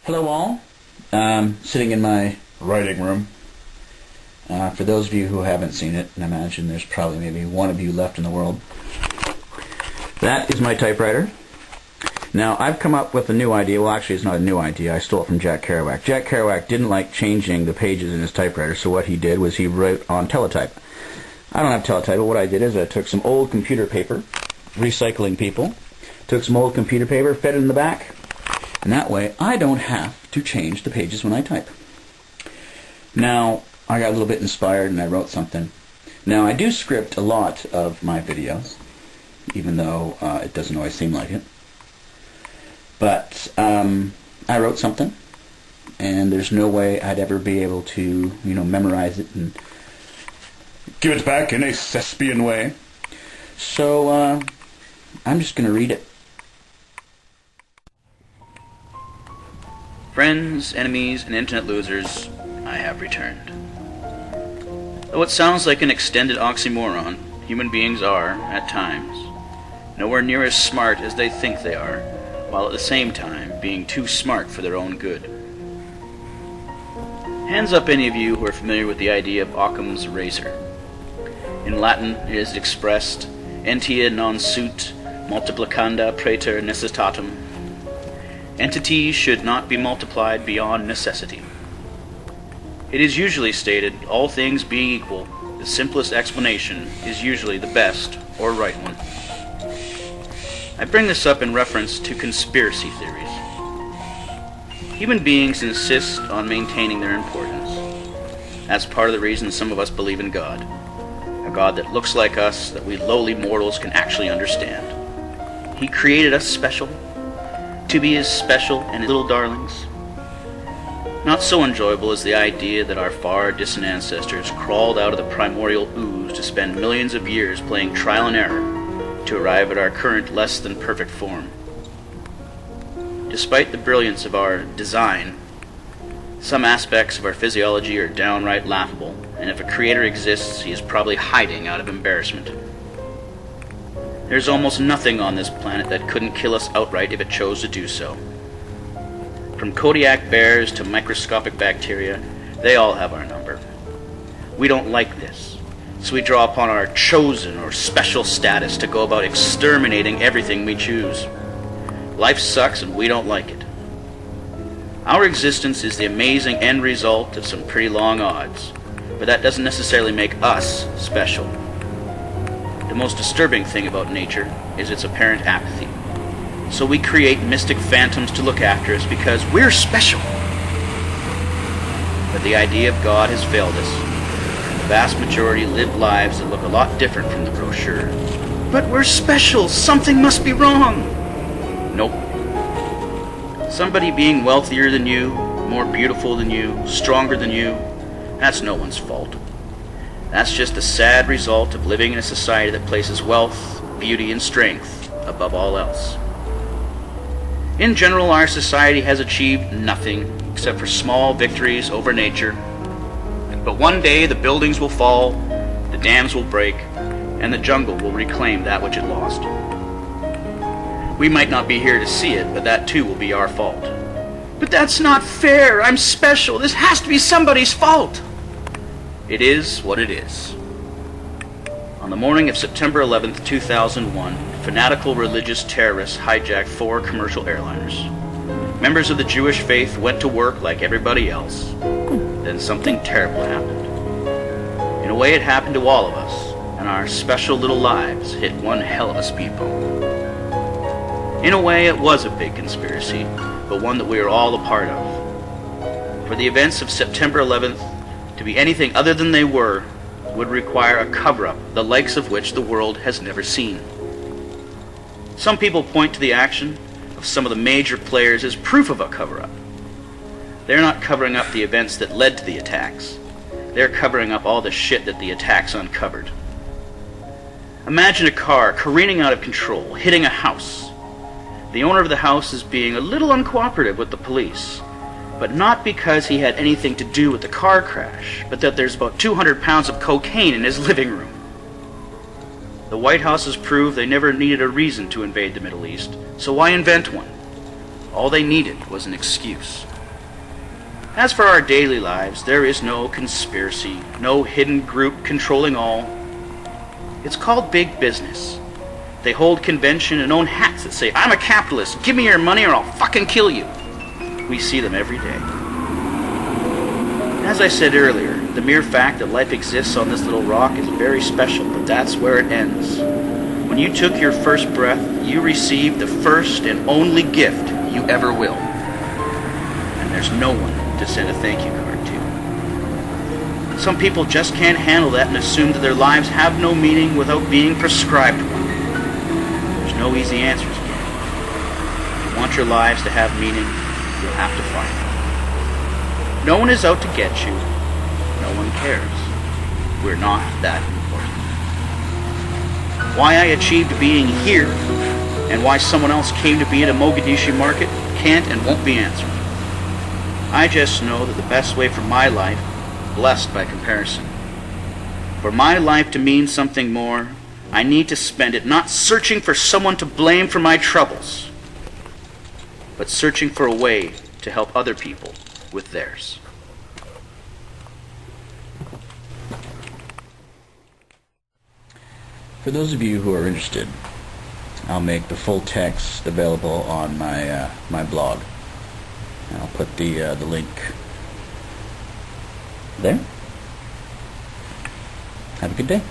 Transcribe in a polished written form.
Hello all. Sitting in my writing room. For those of you who haven't seen it, and I imagine there's probably maybe one of you left in the world, that is my typewriter. Now, I've come up with a new idea. Well, actually, it's not a new idea. I stole it from Jack Kerouac. Jack Kerouac didn't like changing the pages in his typewriter, so what he did was he wrote on teletype. I don't have teletype, but what I did is I took some old computer paper, recycling people, took some old computer paper, fed it in the back, and that way I don't have to change the pages when I type. Now, I got a little bit inspired and I wrote something. Now, I do script a lot of my videos, even though it doesn't always seem like it. But I wrote something, and there's no way I'd ever be able to, memorize it and give it back in a thespian way. So I'm just going to read it. Friends, enemies, and internet losers, I have returned. Though it sounds like an extended oxymoron, human beings are, at times, nowhere near as smart as they think they are, while at the same time being too smart for their own good. Hands up any of you who are familiar with the idea of Occam's razor. In Latin it is expressed, entia non sunt multiplicanda praeter necessitatem. Entities should not be multiplied beyond necessity. It is usually stated, all things being equal, the simplest explanation is usually the best or right one. I bring this up in reference to conspiracy theories. Human beings insist on maintaining their importance. That's part of the reason some of us believe in God. A God that looks like us, that we lowly mortals can actually understand. He created us special, to be his special and his little darlings. Not so enjoyable is the idea that our far distant ancestors crawled out of the primordial ooze to spend millions of years playing trial and error to arrive at our current less than perfect form. Despite the brilliance of our design, some aspects of our physiology are downright laughable, and if a creator exists, he is probably hiding out of embarrassment. There's almost nothing on this planet that couldn't kill us outright if it chose to do so. From Kodiak bears to microscopic bacteria, they all have our number. We don't like this, so we draw upon our chosen or special status to go about exterminating everything we choose. Life sucks and we don't like it. Our existence is the amazing end result of some pretty long odds, but that doesn't necessarily make us special. The most disturbing thing about nature is its apparent apathy. So we create mystic phantoms to look after us because we're special. But the idea of God has failed us. The vast majority live lives that look a lot different from the brochure. But we're special. Something must be wrong. Nope. Somebody being wealthier than you, more beautiful than you, stronger than you, that's no one's fault. That's just the sad result of living in a society that places wealth, beauty, and strength above all else. In general, our society has achieved nothing except for small victories over nature. But one day the buildings will fall, the dams will break, and the jungle will reclaim that which it lost. We might not be here to see it, but that too will be our fault. But that's not fair! I'm special! This has to be somebody's fault! It is what it is. On the morning of September 11th, 2001, fanatical religious terrorists hijacked 4 commercial airliners. Members of the Jewish faith went to work like everybody else. Then something terrible happened. In a way, it happened to all of us, and our special little lives hit one hell of a speed bump. In a way, it was a big conspiracy, but one that we are all a part of. For the events of September 11th to be anything other than they were would require a cover-up, the likes of which the world has never seen. Some people point to the action of some of the major players as proof of a cover-up. They're not covering up the events that led to the attacks. They're covering up all the shit that the attacks uncovered. Imagine a car careening out of control, hitting a house. The owner of the house is being a little uncooperative with the police, but not because he had anything to do with the car crash, but that there's about 200 pounds of cocaine in his living room. The White House has proved they never needed a reason to invade the Middle East, so why invent one? All they needed was an excuse. As for our daily lives, there is no conspiracy, no hidden group controlling all. It's called big business. They hold convention and own hats that say, "I'm a capitalist, give me your money or I'll fucking kill you." We see them every day. As I said earlier, the mere fact that life exists on this little rock is very special, but that's where it ends. When you took your first breath, you received the first and only gift you ever will. And there's no one to send a thank you card to. Some people just can't handle that and assume that their lives have no meaning without being prescribed one. There's no easy answers here. If you want your lives to have meaning, you'll have to find it. No one is out to get you. No one cares. We're not that important. Why I achieved being here and why someone else came to be at a Mogadishu market can't and won't be answered. I just know that the best way for my life, blessed by comparison, for my life to mean something more, I need to spend it not searching for someone to blame for my troubles, but searching for a way to help other people with theirs. For those of you who are interested, I'll make the full text available on my blog. And I'll put the link there. Have a good day.